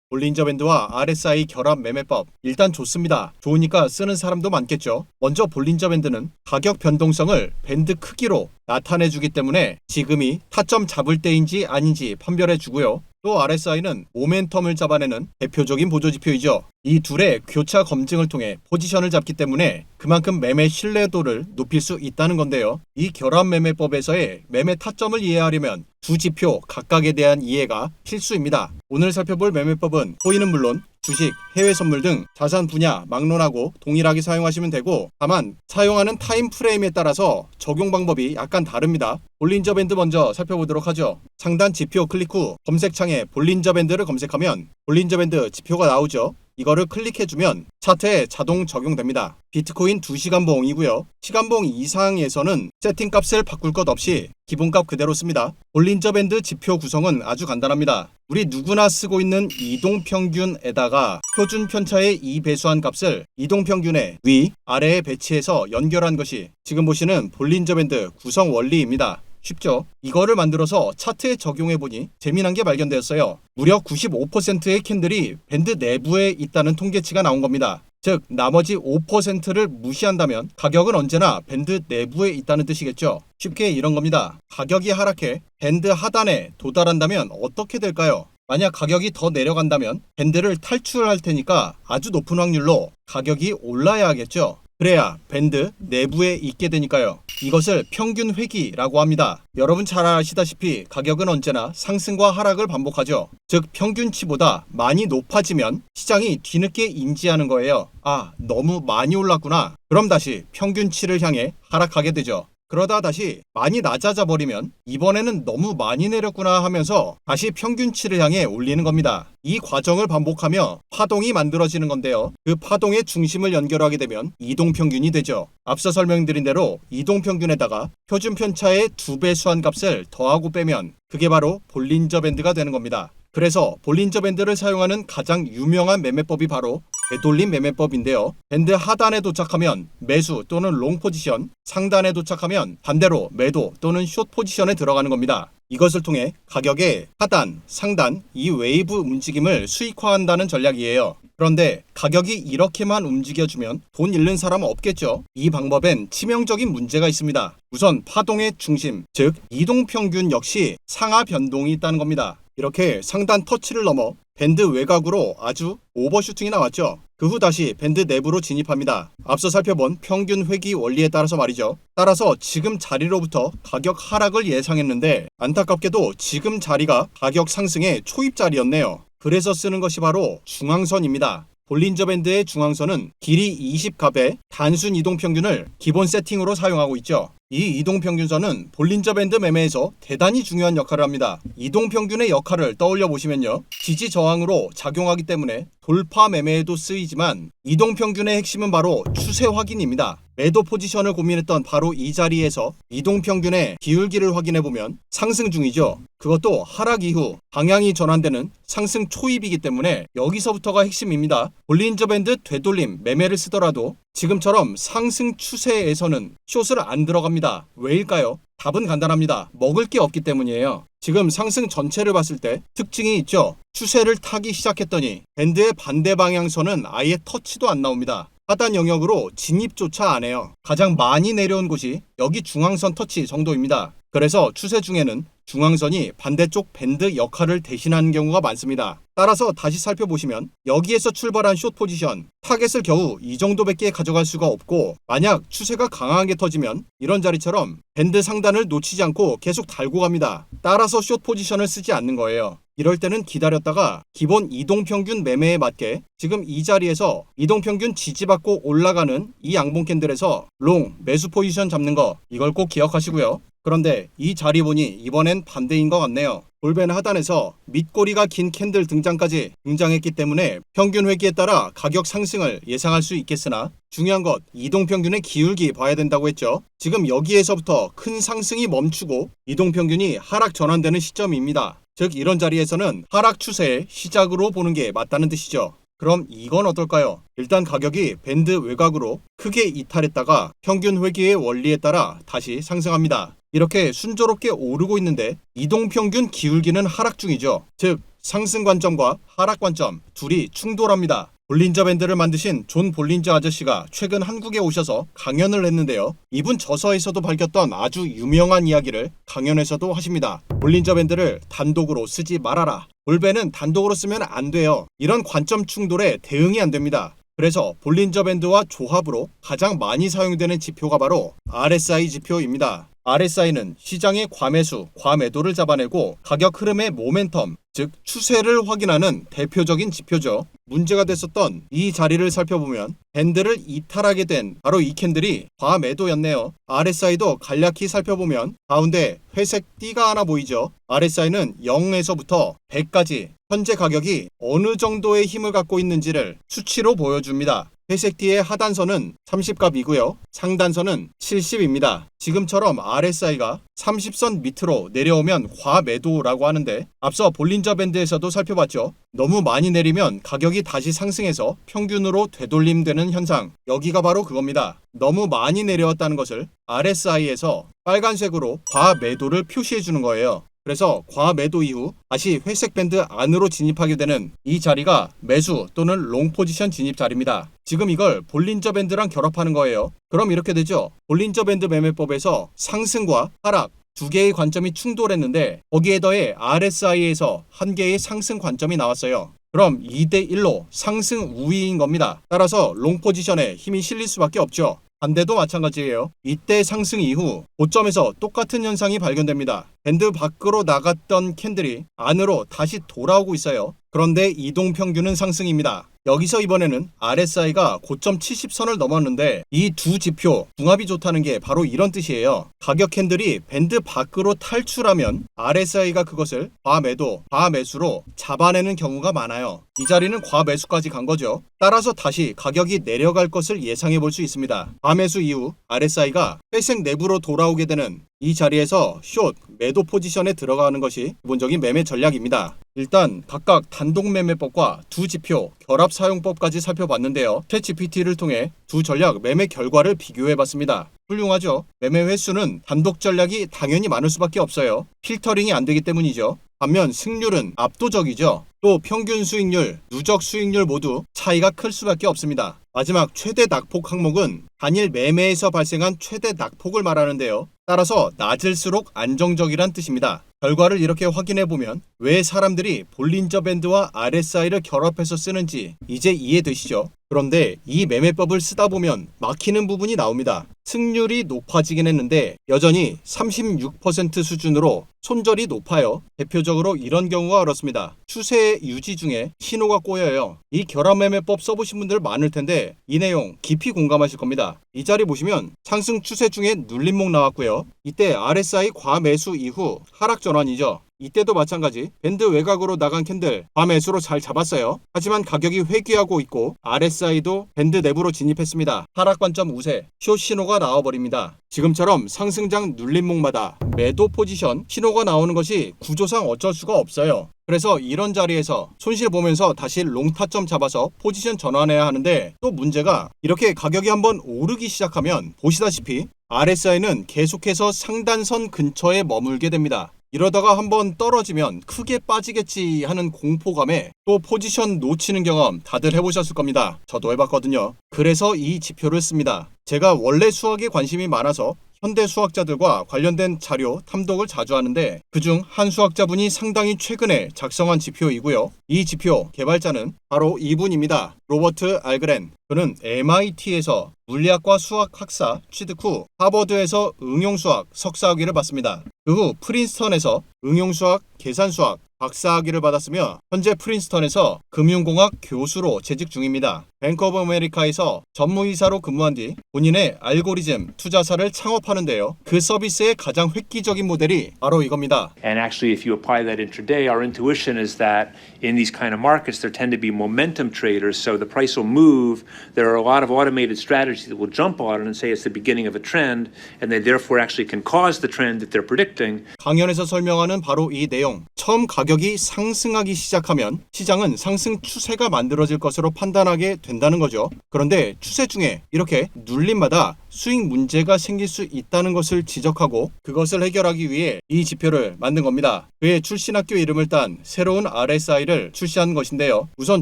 볼린저 밴드와 RSI 결합 매매법 일단 좋습니다. 좋으니까 쓰는 사람도 많겠죠. 먼저 볼린저 밴드는 가격 변동성을 밴드 크기로 나타내주기 때문에 지금이 타점 잡을 때인지 아닌지 판별해주고요. 또 RSI는 모멘텀을 잡아내는 대표적인 보조지표이죠. 이 둘의 교차 검증을 통해 포지션을 잡기 때문에 그만큼 매매 신뢰도를 높일 수 있다는 건데요. 이 결합 매매법에서의 매매 타점을 이해하려면 두 지표 각각에 대한 이해가 필수입니다. 오늘 살펴볼 매매법은 코인은 물론 주식, 해외 선물 등 자산 분야, 막론하고 동일하게 사용하시면 되고, 다만 사용하는 타임 프레임에 따라서 적용 방법이 약간 다릅니다. 볼린저 밴드 먼저 살펴보도록 하죠. 상단 지표 클릭 후 검색창에 볼린저 밴드를 검색하면 볼린저 밴드 지표가 나오죠. 이거를 클릭해주면 차트에 자동 적용됩니다. 비트코인 2시간봉이고요. 시간봉 이상에서는 세팅값을 바꿀 것 없이 기본값 그대로 씁니다. 볼린저 밴드 지표 구성은 아주 간단합니다. 우리 누구나 쓰고 있는 이동평균에다가 표준 편차의 2배수한 값을 이동평균의 위, 아래에 배치해서 연결한 것이 지금 보시는 볼린저 밴드 구성 원리입니다. 쉽죠? 이거를 만들어서 차트에 적용해보니 재미난 게 발견되었어요. 무려 95%의 캔들이 밴드 내부에 있다는 통계치가 나온 겁니다. 즉 나머지 5%를 무시한다면 가격은 언제나 밴드 내부에 있다는 뜻이겠죠. 쉽게 이런 겁니다. 가격이 하락해 밴드 하단에 도달한다면 어떻게 될까요? 만약 가격이 더 내려간다면 밴드를 탈출할 테니까 아주 높은 확률로 가격이 올라야 하겠죠. 그래야 밴드 내부에 있게 되니까요. 이것을 평균 회귀라고 합니다. 여러분 잘 아시다시피 가격은 언제나 상승과 하락을 반복하죠. 즉 평균치보다 많이 높아지면 시장이 뒤늦게 인지하는 거예요. 아, 너무 많이 올랐구나. 그럼 다시 평균치를 향해 하락하게 되죠. 그러다 다시 많이 낮아져 버리면 이번에는 너무 많이 내렸구나 하면서 다시 평균치를 향해 올리는 겁니다. 이 과정을 반복하며 파동이 만들어지는 건데요. 그 파동의 중심을 연결하게 되면 이동평균이 되죠. 앞서 설명드린 대로 이동평균에다가 표준 편차의 2배 수한 값을 더하고 빼면 그게 바로 볼린저 밴드가 되는 겁니다. 그래서 볼린저 밴드를 사용하는 가장 유명한 매매법이 바로 되돌림 매매법인데요. 밴드 하단에 도착하면 매수 또는 롱 포지션, 상단에 도착하면 반대로 매도 또는 숏 포지션에 들어가는 겁니다. 이것을 통해 가격의 하단, 상단, 이 웨이브 움직임을 수익화한다는 전략이에요. 그런데 가격이 이렇게만 움직여주면 돈 잃는 사람은 없겠죠. 이 방법엔 치명적인 문제가 있습니다. 우선 파동의 중심, 즉 이동평균 역시 상하 변동이 있다는 겁니다. 이렇게 상단 터치를 넘어 밴드 외곽으로 아주 오버슈팅이 나왔죠. 그 후 다시 밴드 내부로 진입합니다. 앞서 살펴본 평균 회귀 원리에 따라서 말이죠. 따라서 지금 자리로부터 가격 하락을 예상했는데 안타깝게도 지금 자리가 가격 상승의 초입 자리였네요. 그래서 쓰는 것이 바로 중앙선입니다. 볼린저 밴드의 중앙선은 길이 20값의 단순 이동평균을 기본 세팅으로 사용하고 있죠. 이 이동평균선은 볼린저 밴드 매매에서 대단히 중요한 역할을 합니다. 이동평균의 역할을 떠올려 보시면요. 지지 저항으로 작용하기 때문에 돌파 매매에도 쓰이지만 이동평균의 핵심은 바로 추세 확인입니다. 매도 포지션을 고민했던 바로 이 자리에서 이동평균의 기울기를 확인해보면 상승 중이죠. 그것도 하락 이후 방향이 전환되는 상승 초입이기 때문에 여기서부터가 핵심입니다. 볼린저 밴드 되돌림 매매를 쓰더라도 지금처럼 상승 추세에서는 숏을 안 들어갑니다. 왜일까요? 답은 간단합니다. 먹을 게 없기 때문이에요. 지금 상승 전체를 봤을 때 특징이 있죠. 추세를 타기 시작했더니 밴드의 반대 방향선은 아예 터치도 안 나옵니다. 하단 영역으로 진입조차 안 해요. 가장 많이 내려온 곳이 여기 중앙선 터치 정도입니다. 그래서 추세 중에는 중앙선이 반대쪽 밴드 역할을 대신하는 경우가 많습니다. 따라서 다시 살펴보시면 여기에서 출발한 숏 포지션, 타겟을 겨우 이 정도밖에 가져갈 수가 없고, 만약 추세가 강하게 터지면 이런 자리처럼 밴드 상단을 놓치지 않고 계속 달고 갑니다. 따라서 숏 포지션을 쓰지 않는 거예요. 이럴 때는 기다렸다가 기본 이동평균 매매에 맞게 지금 이 자리에서 이동평균 지지받고 올라가는 이 양봉 캔들에서 롱, 매수 포지션 잡는 거, 이걸 꼭 기억하시고요. 그런데 이 자리 보니 이번엔 반대인 것 같네요. 볼벤 하단에서 밑꼬리가 긴 캔들 등장까지 등장했기 때문에 평균 회귀에 따라 가격 상승을 예상할 수 있겠으나 중요한 것 이동평균의 기울기 봐야 된다고 했죠. 지금 여기에서부터 큰 상승이 멈추고 이동평균이 하락 전환되는 시점입니다. 즉 이런 자리에서는 하락 추세의 시작으로 보는 게 맞다는 뜻이죠. 그럼 이건 어떨까요? 일단 가격이 밴드 외곽으로 크게 이탈했다가 평균 회귀의 원리에 따라 다시 상승합니다. 이렇게 순조롭게 오르고 있는데 이동평균 기울기는 하락 중이죠. 즉 상승 관점과 하락 관점 둘이 충돌합니다. 볼린저 밴드를 만드신 존 볼린저 아저씨가 최근 한국에 오셔서 강연을 했는데요. 이분 저서에서도 밝혔던 아주 유명한 이야기를 강연에서도 하십니다. 볼린저 밴드를 단독으로 쓰지 말아라. 볼벤은 단독으로 쓰면 안 돼요. 이런 관점 충돌에 대응이 안 됩니다. 그래서 볼린저 밴드와 조합으로 가장 많이 사용되는 지표가 바로 RSI 지표입니다. RSI는 시장의 과매수, 과매도를 잡아내고 가격 흐름의 모멘텀, 즉 추세를 확인하는 대표적인 지표죠. 문제가 됐었던 이 자리를 살펴보면 밴드를 이탈하게 된 바로 이 캔들이 과매도였네요. RSI도 간략히 살펴보면 가운데 회색 띠가 하나 보이죠. RSI는 0에서부터 100까지 현재 가격이 어느 정도의 힘을 갖고 있는지를 수치로 보여줍니다. 회색 띠의 하단선은 30값이고요. 상단선은 70입니다. 지금처럼 RSI가 30선 밑으로 내려오면 과매도라고 하는데 앞서 볼린저 밴드에서도 살펴봤죠. 너무 많이 내리면 가격이 다시 상승해서 평균으로 되돌림되는 현상. 여기가 바로 그겁니다. 너무 많이 내려왔다는 것을 RSI에서 빨간색으로 과매도를 표시해 주는 거예요. 그래서 과매도 이후 다시 회색 밴드 안으로 진입하게 되는 이 자리가 매수 또는 롱 포지션 진입 자리입니다. 지금 이걸 볼린저 밴드랑 결합하는 거예요. 그럼 이렇게 되죠. 볼린저 밴드 매매법에서 상승과 하락 두 개의 관점이 충돌했는데 거기에 더해 RSI에서 한 개의 상승 관점이 나왔어요. 그럼 2대1로 상승 우위인 겁니다. 따라서 롱 포지션에 힘이 실릴 수밖에 없죠. 반대도 마찬가지예요. 이때 상승 이후 고점에서 똑같은 현상이 발견됩니다. 밴드 밖으로 나갔던 캔들이 안으로 다시 돌아오고 있어요. 그런데 이동평균은 상승입니다. 여기서 이번에는 RSI가 고점 70선을 넘었는데 이 두 지표 궁합이 좋다는 게 바로 이런 뜻이에요. 가격 캔들이 밴드 밖으로 탈출하면 RSI가 그것을 과매도, 과매수로 잡아내는 경우가 많아요. 이 자리는 과매수까지 간 거죠. 따라서 다시 가격이 내려갈 것을 예상해 볼 수 있습니다. 과매수 이후 RSI가 회색 내부로 돌아오게 되는 이 자리에서 숏, 매도 포지션에 들어가는 것이 기본적인 매매 전략입니다. 일단 각각 단독 매매법과 두 지표, 결합 사용법까지 살펴봤는데요. 챗GPT를 통해 두 전략 매매 결과를 비교해봤습니다. 훌륭하죠? 매매 횟수는 단독 전략이 당연히 많을 수밖에 없어요. 필터링이 안 되기 때문이죠. 반면 승률은 압도적이죠. 또 평균 수익률, 누적 수익률 모두 차이가 클 수밖에 없습니다. 마지막 최대 낙폭 항목은 단일 매매에서 발생한 최대 낙폭을 말하는데요. 따라서 낮을수록 안정적이란 뜻입니다. 결과를 이렇게 확인해보면 왜 사람들이 볼린저 밴드와 RSI를 결합해서 쓰는지 이제 이해되시죠? 그런데 이 매매법을 쓰다 보면 막히는 부분이 나옵니다. 승률이 높아지긴 했는데 여전히 36% 수준으로 손절이 높아요. 대표적으로 이런 경우가 그렇습니다. 추세 유지 중에 신호가 꼬여요. 이 결합 매매법 써보신 분들 많을 텐데 이 내용 깊이 공감하실 겁니다. 이 자리 보시면 상승 추세 중에 눌림목 나왔고요. 이때 RSI 과매수 이후 하락 전환이죠. 이때도 마찬가지 밴드 외곽으로 나간 캔들 과매수로 잘 잡았어요. 하지만 가격이 회귀하고 있고 RSI도 밴드 내부로 진입했습니다. 하락 관점 우세, 숏 신호가 나와버립니다. 지금처럼 상승장 눌림목마다 매도 포지션 신호가 나오는 것이 구조상 어쩔 수가 없어요. 그래서 이런 자리에서 손실 보면서 다시 롱 타점 잡아서 포지션 전환해야 하는데 또 문제가 이렇게 가격이 한번 오르기 시작하면 보시다시피 RSI는 계속해서 상단선 근처에 머물게 됩니다. 이러다가 한번 떨어지면 크게 빠지겠지 하는 공포감에 또 포지션 놓치는 경험 다들 해보셨을 겁니다. 저도 해봤거든요. 그래서 이 지표를 씁니다. 제가 원래 수학에 관심이 많아서 현대 수학자들과 관련된 자료 탐독을 자주 하는데 그중 한 수학자분이 상당히 최근에 작성한 지표이고요. 이 지표 개발자는 바로 이분입니다. 로버트 알그렌. 그는 MIT에서 물리학과 수학 학사 취득 후 하버드에서 응용수학 석사학위를 받습니다. 그 후 프린스턴에서 응용수학, 계산수학 박사학위를 받았으며 현재 프린스턴에서 금융공학 교수로 재직 중입니다. 뱅크 오브 아메리카에서 전무이사로 근무한 뒤 본인의 알고리즘 투자사를 창업하는데요. 그 서비스의 가장 획기적인 모델이 바로 이겁니다. And actually, if you apply that intraday, our intuition is that in these kind of markets, there tend to be momentum traders, so the price will move. There are a lot of automated strategies that will jump on it and say it's the beginning of a trend, and they therefore actually can cause the trend that they're predicting. 강연에서 설명하는 바로 이 내용. 처음 가격이 상승하기 시작하면 시장은 상승 추세가 만들어질 것으로 판단하게 된다는 거죠. 그런데 추세 중에 이렇게 눌림마다 수익 문제가 생길 수 있다는 것을 지적하고 그것을 해결하기 위해 이 지표를 만든 겁니다. 그의 출신 학교 이름을 딴 새로운 RSI를 출시한 것인데요. 우선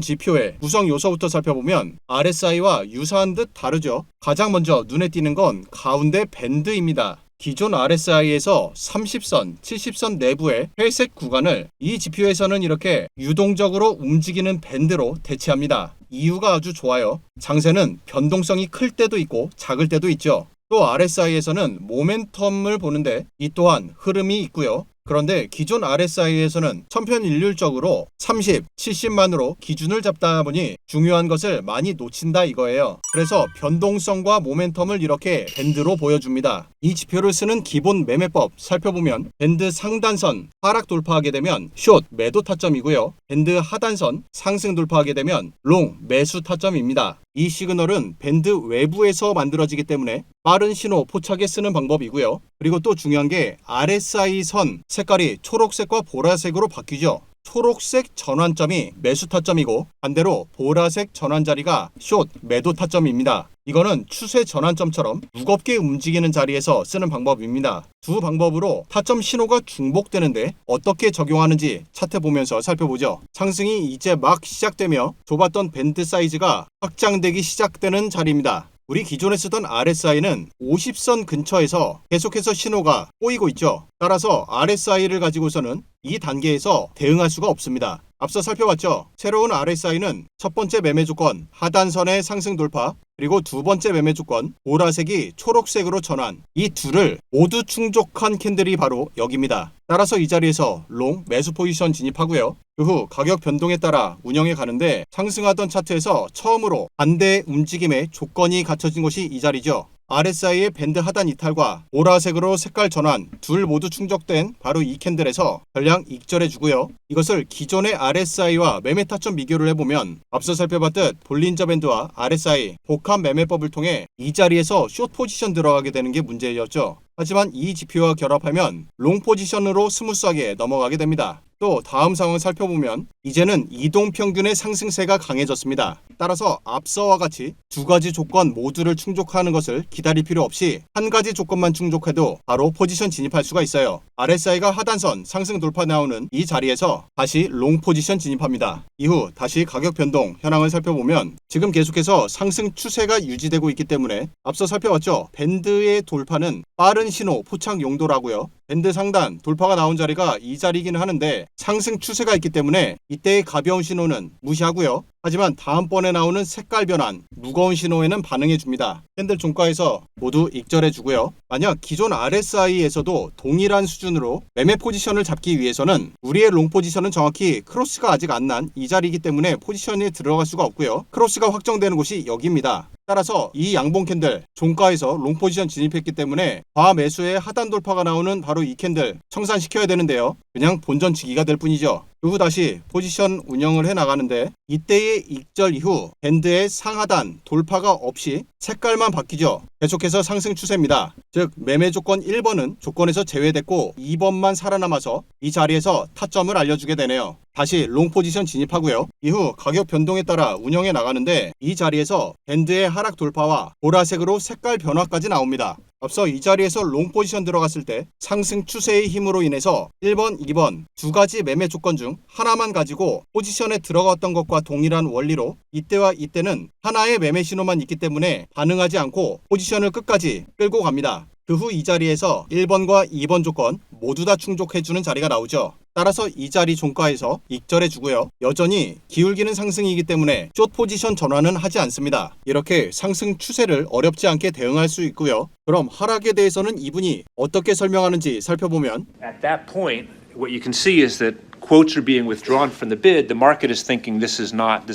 지표의 구성 요소부터 살펴보면 RSI와 유사한 듯 다르죠. 가장 먼저 눈에 띄는 건 가운데 밴드입니다. 기존 RSI에서 30선, 70선 내부의 회색 구간을 이 지표에서는 이렇게 유동적으로 움직이는 밴드로 대체합니다. 이유가 아주 좋아요. 장세는 변동성이 클 때도 있고 작을 때도 있죠. 또 RSI에서는 모멘텀을 보는데 이 또한 흐름이 있고요. 그런데 기존 RSI에서는 천편일률적으로 30, 70만으로 기준을 잡다 보니 중요한 것을 많이 놓친다 이거예요. 그래서 변동성과 모멘텀을 이렇게 밴드로 보여줍니다. 이 지표를 쓰는 기본 매매법 살펴보면 밴드 상단선 하락 돌파하게 되면 숏 매도 타점이고요. 밴드 하단선 상승 돌파하게 되면 롱 매수 타점입니다. 이 시그널은 밴드 외부에서 만들어지기 때문에 빠른 신호 포착에 쓰는 방법이고요. 그리고 또 중요한 게 RSI 선 색깔이 초록색과 보라색으로 바뀌죠. 초록색 전환점이 매수 타점이고 반대로 보라색 전환 자리가 숏 매도 타점입니다. 이거는 추세 전환점처럼 무겁게 움직이는 자리에서 쓰는 방법입니다. 두 방법으로 타점 신호가 중복되는데 어떻게 적용하는지 차트 보면서 살펴보죠. 상승이 이제 막 시작되며 좁았던 밴드 사이즈가 확장되기 시작되는 자리입니다. 우리 기존에 쓰던 RSI는 50선 근처에서 계속해서 신호가 꼬이고 있죠. 따라서 RSI를 가지고서는 이 단계에서 대응할 수가 없습니다. 앞서 살펴봤죠. 새로운 RSI는 첫 번째 매매 조건 하단선의 상승 돌파, 그리고 두 번째 매매 조건 보라색이 초록색으로 전환, 이 둘을 모두 충족한 캔들이 바로 여기입니다. 따라서 이 자리에서 롱 매수 포지션 진입하고요. 그 후 가격 변동에 따라 운영해 가는데 상승하던 차트에서 처음으로 반대 움직임의 조건이 갖춰진 곳이 이 자리죠. RSI의 밴드 하단 이탈과 보라색으로 색깔 전환 둘 모두 충족된 바로 이 캔들에서 전량 익절해 주고요. 이것을 기존의 RSI와 매매 타점 비교를 해보면 앞서 살펴봤듯 볼린저 밴드와 RSI 복합 매매법을 통해 이 자리에서 숏 포지션 들어가게 되는 게 문제였죠. 하지만 이 지표와 결합하면 롱 포지션으로 스무스하게 넘어가게 됩니다. 또 다음 상황을 살펴보면 이제는 이동평균의 상승세가 강해졌습니다. 따라서 앞서와 같이 두 가지 조건 모두를 충족하는 것을 기다릴 필요 없이 한 가지 조건만 충족해도 바로 포지션 진입할 수가 있어요. RSI가 하단선 상승 돌파 나오는 이 자리에서 다시 롱 포지션 진입합니다. 이후 다시 가격 변동 현황을 살펴보면 지금 계속해서 상승 추세가 유지되고 있기 때문에 앞서 살펴봤죠. 밴드의 돌파는 빠른 신호 포착 용도라고요. 밴드 상단 돌파가 나온 자리가 이 자리이긴 하는데 상승 추세가 있기 때문에 이때의 가벼운 신호는 무시하고요. 하지만 다음번에 나오는 색깔 변환, 무거운 신호에는 반응해 줍니다. 캔들 종가에서 모두 익절해 주고요. 만약 기존 RSI에서도 동일한 수준으로 매매 포지션을 잡기 위해서는 우리의 롱 포지션은 정확히 크로스가 아직 안 난 이 자리이기 때문에 포지션에 들어갈 수가 없고요. 크로스가 확정되는 곳이 여기입니다. 따라서 이 양봉 캔들 종가에서 롱 포지션 진입했기 때문에 과매수의 하단 돌파가 나오는 바로 이 캔들 청산시켜야 되는데요. 그냥 본전치기가 될 뿐이죠. 그 후 다시 포지션 운영을 해 나가는데 이때의 익절 이후 밴드의 상하단 돌파가 없이 색깔만 바뀌죠. 계속해서 상승 추세입니다. 즉 매매 조건 1번은 조건에서 제외됐고 2번만 살아남아서 이 자리에서 타점을 알려주게 되네요. 다시 롱 포지션 진입하고요. 이후 가격 변동에 따라 운영해 나가는데 이 자리에서 밴드의 하락 돌파와 보라색으로 색깔 변화까지 나옵니다. 앞서 이 자리에서 롱 포지션 들어갔을 때 상승 추세의 힘으로 인해서 1번, 2번 두 가지 매매 조건 중 하나만 가지고 포지션에 들어갔던 것과 동일한 원리로 이때와 이때는 하나의 매매 신호만 있기 때문에 반응하지 않고 포지션을 끝까지 끌고 갑니다. 그 후 이 자리에서 1번과 2번 조건 모두 다 충족해주는 자리가 나오죠. 따라서 이 자리 종가에서 익절해 주고요. 여전히 기울기는 상승이기 때문에 숏 포지션 전환은 하지 않습니다. 이렇게 상승 추세를 어렵지 않게 대응할 수 있고요. 그럼 하락에 대해서는 이분이 어떻게 설명하는지 살펴보면 At that point, what you can see is that quotes are being withdrawn from the bid. The market is thinking this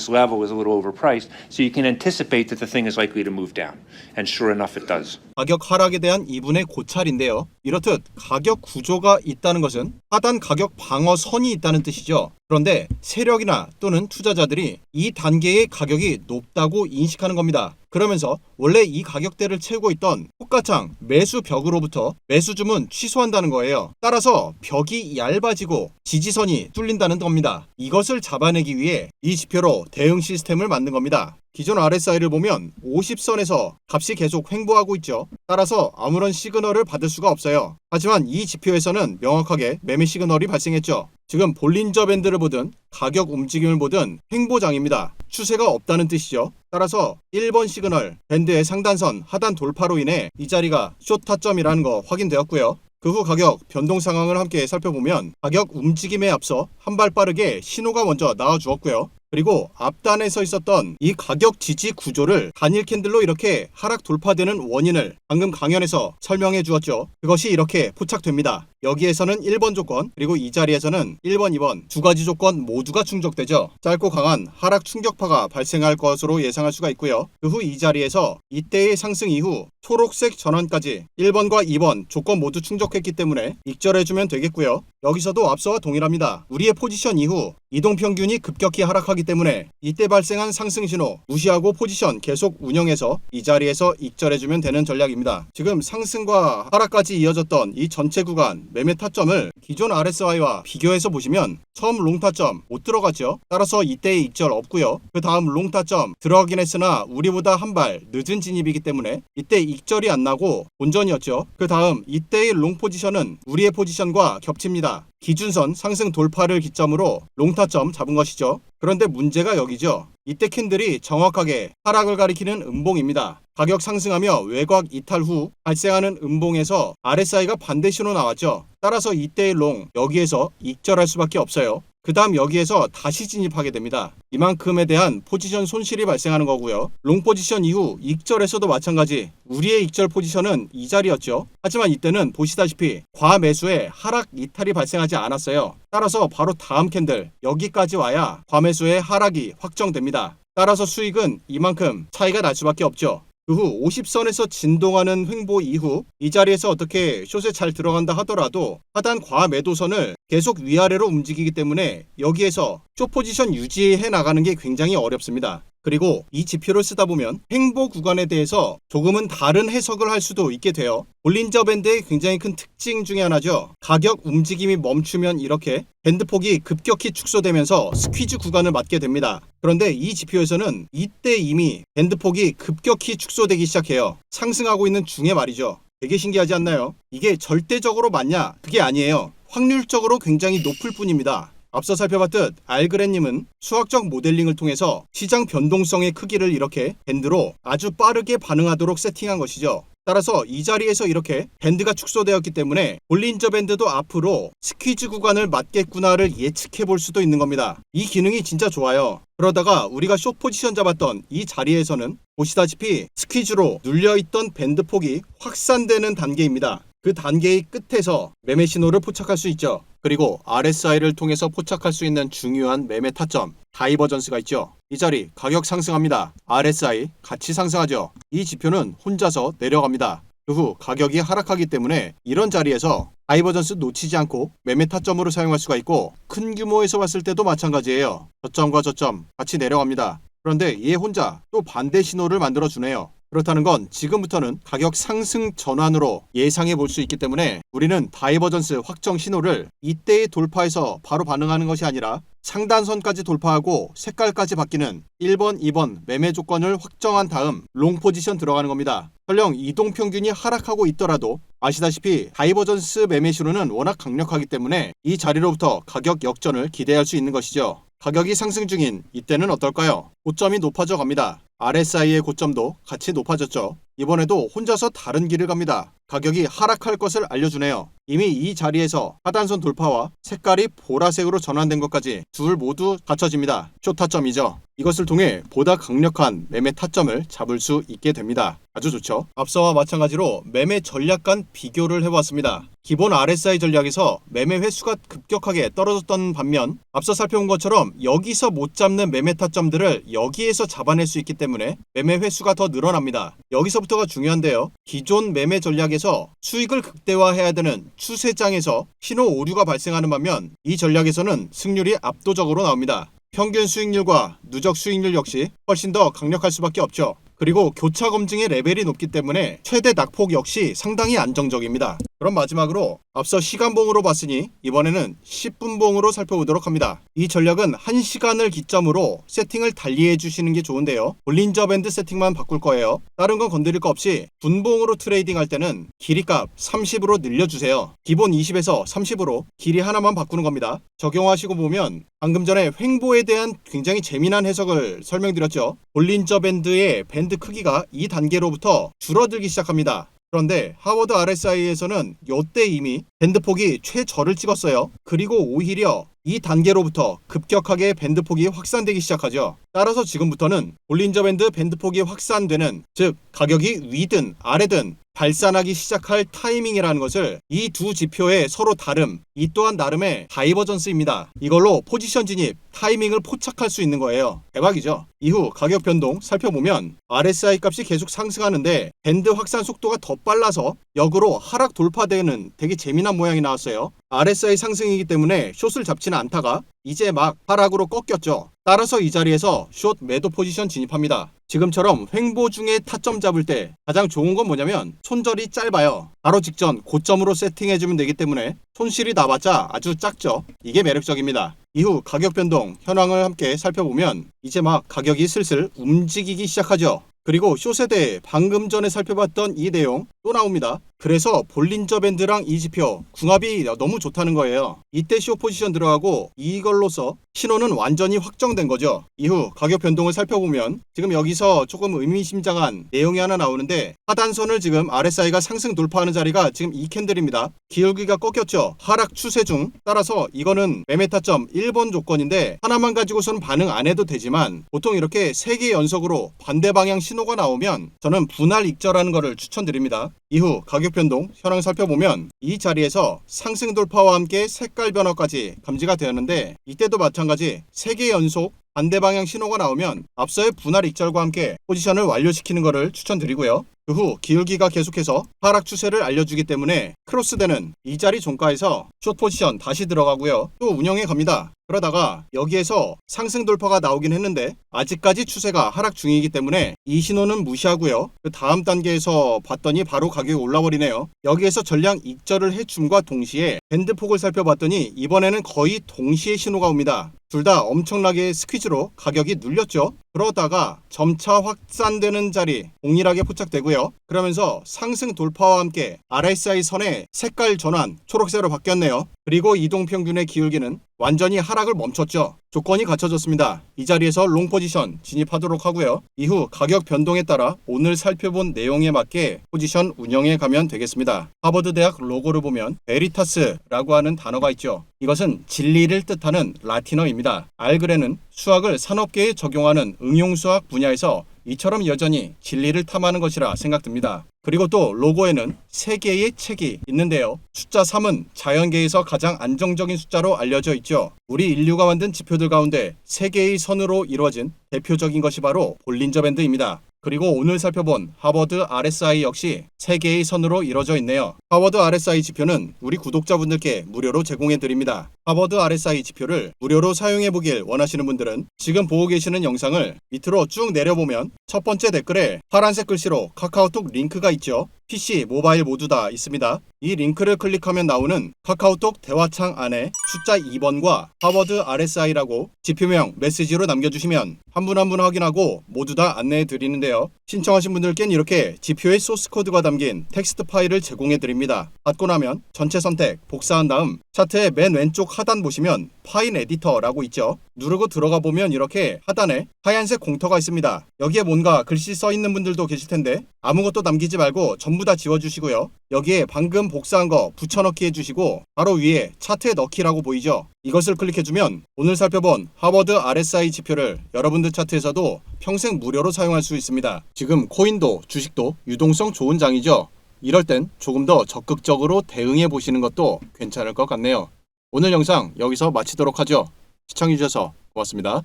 level is a little overpriced. So you can anticipate that the thing is likely to move down. And sure enough, it does. 가격 하락에 대한 이분의 고찰인데요. 이렇듯 가격 구조가 있다는 것은 하단 가격 방어선이 있다는 뜻이죠. 그런데 세력이나 또는 투자자들이 이 단계의 가격이 높다고 인식하는 겁니다. 그러면서 원래 이 가격대를 채우고 있던 호가창 매수 벽으로부터 매수 주문 취소한다는 거예요. 따라서 벽이 얇아지고 지지선이 뚫린다는 겁니다. 이것을 잡아내기 위해 이 지표로 대응 시스템을 만든 겁니다. 기존 RSI를 보면 50선에서 값이 계속 횡보하고 있죠. 따라서 아무런 시그널을 받을 수가 없어요. 하지만 이 지표에서는 명확하게 매매 시그널이 발생했죠. 지금 볼린저 밴드를 보든 가격 움직임을 보든 횡보장입니다. 추세가 없다는 뜻이죠. 따라서 1번 시그널 밴드의 상단선 하단 돌파로 인해 이 자리가 숏 타점이라는 거 확인되었고요. 그 후 가격 변동 상황을 함께 살펴보면 가격 움직임에 앞서 한 발 빠르게 신호가 먼저 나와주었고요. 그리고 앞단에서 있었던 이 가격 지지 구조를 단일 캔들로 이렇게 하락 돌파되는 원인을 방금 강연에서 설명해 주었죠. 그것이 이렇게 포착됩니다. 여기에서는 1번 조건, 그리고 이 자리에서는 1번, 2번 두 가지 조건 모두가 충족되죠. 짧고 강한 하락 충격파가 발생할 것으로 예상할 수가 있고요. 그 후 이 자리에서 이때의 상승 이후 초록색 전환까지 1번과 2번 조건 모두 충족했기 때문에 익절해주면 되겠고요. 여기서도 앞서와 동일합니다. 우리의 포지션 이후 이동평균이 급격히 하락하기 때문에 이때 발생한 상승 신호 무시하고 포지션 계속 운영해서 이 자리에서 익절해주면 되는 전략입니다. 지금 상승과 하락까지 이어졌던 이 전체 구간 매매 타점을 기존 RSI와 비교해서 보시면 처음 롱 타점 못 들어갔죠. 따라서 이때의 익절 없고요. 그 다음 롱 타점 들어가긴 했으나 우리보다 한 발 늦은 진입이기 때문에 이때 익절이 안 나고 본전이었죠. 그 다음 이때의 롱 포지션은 우리의 포지션과 겹칩니다. 기준선 상승 돌파를 기점으로 롱 타점 잡은 것이죠. 그런데 문제가 여기죠. 이때 캔들이 정확하게 하락을 가리키는 음봉입니다. 가격 상승하며 외곽 이탈 후 발생하는 음봉에서 RSI가 반대 신호 나왔죠. 따라서 이때의 롱 여기에서 익절할 수밖에 없어요. 그 다음 여기에서 다시 진입하게 됩니다. 이만큼에 대한 포지션 손실이 발생하는 거고요. 롱 포지션 이후 익절에서도 마찬가지 우리의 익절 포지션은 이 자리였죠. 하지만 이때는 보시다시피 과매수에 하락 이탈이 발생하지 않았어요. 따라서 바로 다음 캔들 여기까지 와야 과매수의 하락이 확정됩니다. 따라서 수익은 이만큼 차이가 날 수밖에 없죠. 그 후 50선에서 진동하는 횡보 이후 이 자리에서 어떻게 숏에 잘 들어간다 하더라도 하단 과매도선을 계속 위아래로 움직이기 때문에 여기에서 숏 포지션 유지해 나가는 게 굉장히 어렵습니다. 그리고 이 지표를 쓰다 보면 횡보 구간에 대해서 조금은 다른 해석을 할 수도 있게 돼요. 볼린저 밴드의 굉장히 큰 특징 중에 하나죠. 가격 움직임이 멈추면 이렇게 밴드폭이 급격히 축소되면서 스퀴즈 구간을 맞게 됩니다. 그런데 이 지표에서는 이때 이미 밴드폭이 급격히 축소되기 시작해요. 상승하고 있는 중에 말이죠. 되게 신기하지 않나요? 이게 절대적으로 맞냐? 그게 아니에요. 확률적으로 굉장히 높을 뿐입니다. 앞서 살펴봤듯 알그레님은 수학적 모델링을 통해서 시장 변동성의 크기를 이렇게 밴드로 아주 빠르게 반응하도록 세팅한 것이죠. 따라서 이 자리에서 이렇게 밴드가 축소되었기 때문에 볼린저 밴드도 앞으로 스퀴즈 구간을 맞겠구나를 예측해 볼 수도 있는 겁니다. 이 기능이 진짜 좋아요. 그러다가 우리가 숏 포지션 잡았던 이 자리에서는 보시다시피 스퀴즈로 눌려있던 밴드 폭이 확산되는 단계입니다. 그 단계의 끝에서 매매 신호를 포착할 수 있죠. 그리고 RSI를 통해서 포착할 수 있는 중요한 매매 타점 다이버전스가 있죠. 이 자리 가격 상승합니다. RSI 같이 상승하죠. 이 지표는 혼자서 내려갑니다. 그 후 가격이 하락하기 때문에 이런 자리에서 다이버전스 놓치지 않고 매매 타점으로 사용할 수가 있고 큰 규모에서 봤을 때도 마찬가지예요. 저점과 저점 같이 내려갑니다. 그런데 얘 혼자 또 반대 신호를 만들어 주네요. 그렇다는 건 지금부터는 가격 상승 전환으로 예상해 볼 수 있기 때문에 우리는 다이버전스 확정 신호를 이때의 돌파에서 바로 반응하는 것이 아니라 상단선까지 돌파하고 색깔까지 바뀌는 1번, 2번 매매 조건을 확정한 다음 롱 포지션 들어가는 겁니다. 설령 이동평균이 하락하고 있더라도 아시다시피 다이버전스 매매 신호는 워낙 강력하기 때문에 이 자리로부터 가격 역전을 기대할 수 있는 것이죠. 가격이 상승 중인 이때는 어떨까요? 고점이 높아져 갑니다. RSI의 고점도 같이 높아졌죠. 이번에도 혼자서 다른 길을 갑니다. 가격이 하락할 것을 알려주네요. 이미 이 자리에서 하단선 돌파와 색깔이 보라색으로 전환된 것까지 둘 모두 갖춰집니다. 숏 타점이죠. 이것을 통해 보다 강력한 매매 타점을 잡을 수 있게 됩니다. 아주 좋죠. 앞서와 마찬가지로 매매 전략 간 비교를 해보았습니다. 기본 RSI 전략에서 매매 횟수가 급격하게 떨어졌던 반면 앞서 살펴본 것처럼 여기서 못 잡는 매매 타점들을 여기에서 잡아낼 수 있기 때문에 매매 횟수가 더 늘어납니다. 여기서부터가 중요한데요. 기존 매매 전략에서 수익을 극대화해야 되는 추세장에서 신호 오류가 발생하는 반면 이 전략에서는 승률이 압도적으로 나옵니다. 평균 수익률과 누적 수익률 역시 훨씬 더 강력할 수밖에 없죠. 그리고 교차 검증의 레벨이 높기 때문에 최대 낙폭 역시 상당히 안정적입니다. 그럼 마지막으로 앞서 시간봉으로 봤으니 이번에는 10분봉으로 살펴보도록 합니다. 이 전략은 1시간을 기점으로 세팅을 달리해 주시는 게 좋은데요. 볼린저 밴드 세팅만 바꿀 거예요. 다른 건 건드릴 거 없이 분봉으로 트레이딩 할 때는 길이값 30으로 늘려주세요. 기본 20에서 30으로 길이 하나만 바꾸는 겁니다. 적용하시고 보면 방금 전에 횡보에 대한 굉장히 재미난 해석을 설명드렸죠. 볼린저 밴드의 밴드 크기가 이 단계로부터 줄어들기 시작합니다. 그런데 하워드 RSI에서는 이때 이미 밴드폭이 최저를 찍었어요. 그리고 오히려 이 단계로부터 급격하게 밴드폭이 확산되기 시작하죠. 따라서 지금부터는 볼린저 밴드 밴드폭이 확산되는, 즉 가격이 위든 아래든 발산하기 시작할 타이밍이라는 것을 이 두 지표의 서로 다름, 이 또한 나름의 다이버전스입니다. 이걸로 포지션 진입, 타이밍을 포착할 수 있는 거예요. 대박이죠? 이후 가격 변동 살펴보면 RSI 값이 계속 상승하는데 밴드 확산 속도가 더 빨라서 역으로 하락 돌파되는 되게 재미난 모양이 나왔어요. RSI 상승이기 때문에 숏을 잡지는 않다가 이제 막 하락으로 꺾였죠. 따라서 이 자리에서 숏 매도 포지션 진입합니다. 지금처럼 횡보 중에 타점 잡을 때 가장 좋은 건 뭐냐면 손절이 짧아요. 바로 직전 고점으로 세팅해주면 되기 때문에 손실이 나봤자 아주 작죠. 이게 매력적입니다. 이후 가격 변동 현황을 함께 살펴보면 이제 막 가격이 슬슬 움직이기 시작하죠. 그리고 숏에 대해 방금 전에 살펴봤던 이 내용 또 나옵니다. 그래서 볼린저 밴드랑 이 지표 궁합이 너무 좋다는 거예요. 이때 숏 포지션 들어가고 이걸로서 신호는 완전히 확정된 거죠. 이후 가격 변동을 살펴보면 지금 여기서 조금 의미심장한 내용이 하나 나오는데 하단선을 지금 RSI가 상승 돌파하는 자리가 지금 이 캔들입니다. 기울기가 꺾였죠. 하락 추세 중. 따라서 이거는 매매 타점 1번 조건인데 하나만 가지고서는 반응 안 해도 되지만 보통 이렇게 3개 연속으로 반대 방향 신호가 나오면 저는 분할 익절하는 거를 추천드립니다. 이후 가격 변동 현황 살펴보면 이 자리에서 상승 돌파와 함께 색깔 변화까지 감지가 되었는데 이때도 마찬가지 3개 연속 반대 방향 신호가 나오면 앞서의 분할 익절과 함께 포지션을 완료시키는 것을 추천드리고요. 그 후 기울기가 계속해서 하락 추세를 알려주기 때문에 크로스되는 이 자리 종가에서 숏 포지션 다시 들어가고요. 또 운영해 갑니다. 그러다가 여기에서 상승 돌파가 나오긴 했는데 아직까지 추세가 하락 중이기 때문에 이 신호는 무시하고요. 그 다음 단계에서 봤더니 바로 가격이 올라버리네요. 여기에서 전량 익절을 해줌과 동시에 밴드폭을 살펴봤더니 이번에는 거의 동시에 신호가 옵니다. 둘 다 엄청나게 스퀴즈로 가격이 눌렸죠. 그러다가 점차 확산되는 자리 동일하게 포착되고요. 그러면서 상승 돌파와 함께 RSI 선의 색깔 전환 초록색으로 바뀌었네요. 그리고 이동평균의 기울기는 완전히 하락을 멈췄죠. 조건이 갖춰졌습니다. 이 자리에서 롱 포지션 진입하도록 하고요. 이후 가격 변동에 따라 오늘 살펴본 내용에 맞게 포지션 운영해 가면 되겠습니다. 하버드 대학 로고를 보면 베리타스라고 하는 단어가 있죠. 이것은 진리를 뜻하는 라틴어입니다. 알그레는 수학을 산업계에 적용하는 응용수학 분야에서 이처럼 여전히 진리를 탐하는 것이라 생각됩니다. 그리고 또 로고에는 3개의 책이 있는데요. 숫자 3은 자연계에서 가장 안정적인 숫자로 알려져 있죠. 우리 인류가 만든 지표들 가운데 3개의 선으로 이루어진 대표적인 것이 바로 볼린저 밴드입니다. 그리고 오늘 살펴본 하버드 RSI 역시 3개의 선으로 이루어져 있네요. 하버드 RSI 지표는 우리 구독자분들께 무료로 제공해 드립니다. 하버드 RSI 지표를 무료로 사용해 보길 원하시는 분들은 지금 보고 계시는 영상을 밑으로 쭉 내려보면 첫 번째 댓글에 파란색 글씨로 카카오톡 링크가 있죠. PC, 모바일 모두 다 있습니다. 이 링크를 클릭하면 나오는 카카오톡 대화창 안에 숫자 2번과 하버드 RSI라고 지표명 메시지로 남겨주시면 한 분 한 분 확인하고 모두 다 안내해 드리는데요. 신청하신 분들께는 이렇게 지표의 소스 코드가 담긴 텍스트 파일을 제공해 드립니다. 받고 나면 전체 선택, 복사한 다음 차트의 맨 왼쪽 하단 보시면 파일 에디터라고 있죠. 누르고 들어가 보면 이렇게 하단에 하얀색 공터가 있습니다. 여기에 뭔가 글씨 써 있는 분들도 계실 텐데 아무것도 남기지 말고 전부 다 지워주시고요. 여기에 방금 복사한 거 붙여넣기 해주시고 바로 위에 차트에 넣기라고 보이죠? 이것을 클릭해주면 오늘 살펴본 하버드 RSI 지표를 여러분들 차트에서도 평생 무료로 사용할 수 있습니다. 지금 코인도 주식도 유동성 좋은 장이죠? 이럴 땐 조금 더 적극적으로 대응해 보시는 것도 괜찮을 것 같네요. 오늘 영상 여기서 마치도록 하죠. 시청해주셔서 고맙습니다.